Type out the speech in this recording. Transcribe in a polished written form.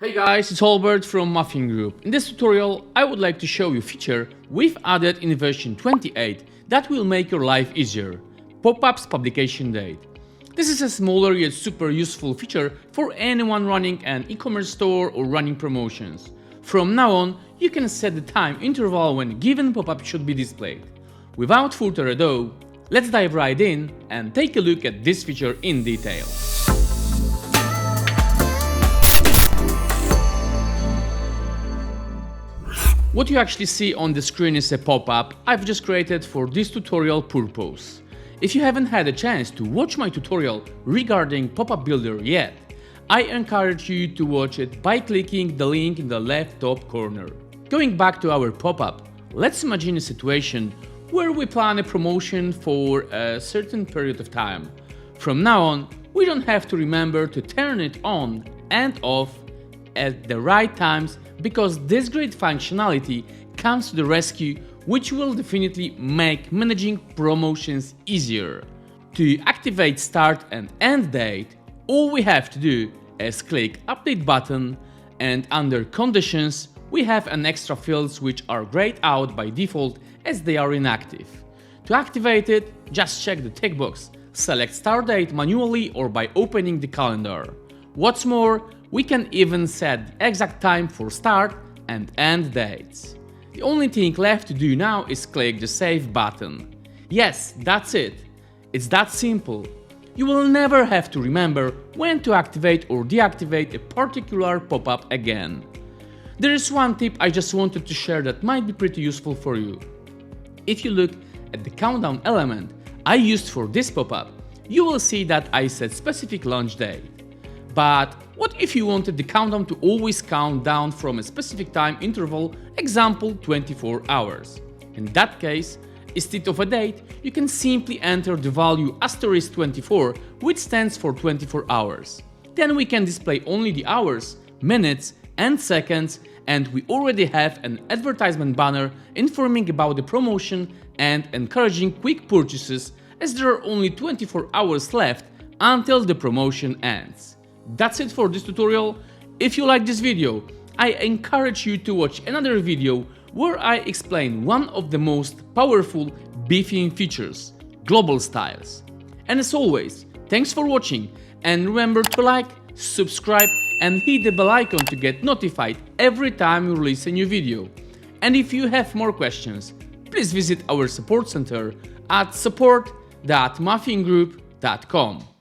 Hey guys, it's Albert from Muffin Group. In this tutorial, I would like to show you a feature we've added in version 28 that will make your life easier. Popups Publication Date. This is a smaller yet super useful feature for anyone running an e-commerce store or running promotions. From now on, you can set the time interval when a given pop-up should be displayed. Without further ado, let's dive right in and take a look at this feature in detail. What you actually see on the screen is a pop-up I've just created for this tutorial purpose. If you haven't had a chance to watch my tutorial regarding Popup Builder yet, I encourage you to watch it by clicking the link in the left top corner. Going back to our pop-up, let's imagine a situation where we plan a promotion for a certain period of time. From now on, we don't have to remember to turn it on and off at the right times, because this great functionality comes to the rescue, which will definitely make managing promotions easier. To activate start and end date, all we have to do is click update button, and under conditions we have an extra fields which are grayed out by default as they are inactive. To activate it, just check the tick box, select start date manually or by opening the calendar. What's more, we can even set the exact time for start and end dates. The only thing left to do now is click the save button. Yes, that's it. It's that simple. You will never have to remember when to activate or deactivate a particular pop-up again. There is one tip I just wanted to share that might be pretty useful for you. If you look at the countdown element I used for this pop-up, you will see that I set specific launch date. But what if you wanted the countdown to always count down from a specific time interval, example 24 hours? In that case, instead of a date, you can simply enter the value *24, which stands for 24 hours. Then we can display only the hours, minutes and seconds, and we already have an advertisement banner informing about the promotion and encouraging quick purchases, as there are only 24 hours left until the promotion ends. That's it for this tutorial. If you like this video, I encourage you to watch another video where I explain one of the most powerful Betheme features, global styles. And as always, thanks for watching, and remember to like, subscribe and hit the bell icon to get notified every time we release a new video. And if you have more questions, please visit our support center at support.muffingroup.com.